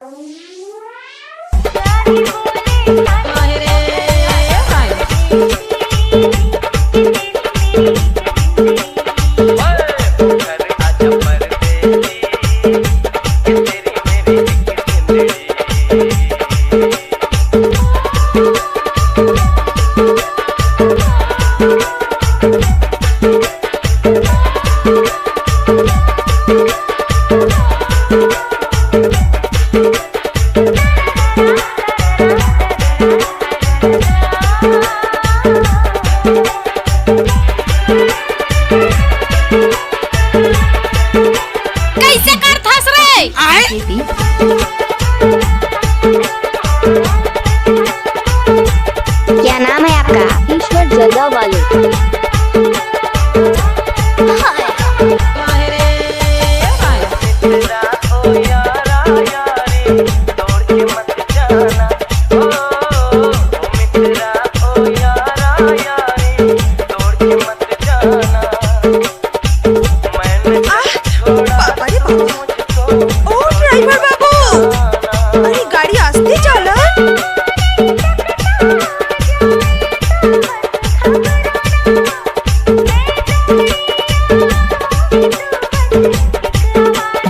कैसे कर थस रे? क्या नाम है आपका? ईश्वर जलगा वाले। ओ ड्राइवर बाबू, अरे गाड़ी आस्ते चला।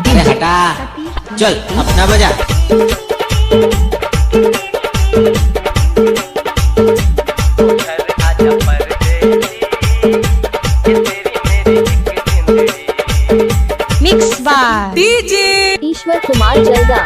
अरे हटा, चल अपना बजा। मिक्स बाय डीजे ईश्वर कुमार जलगा।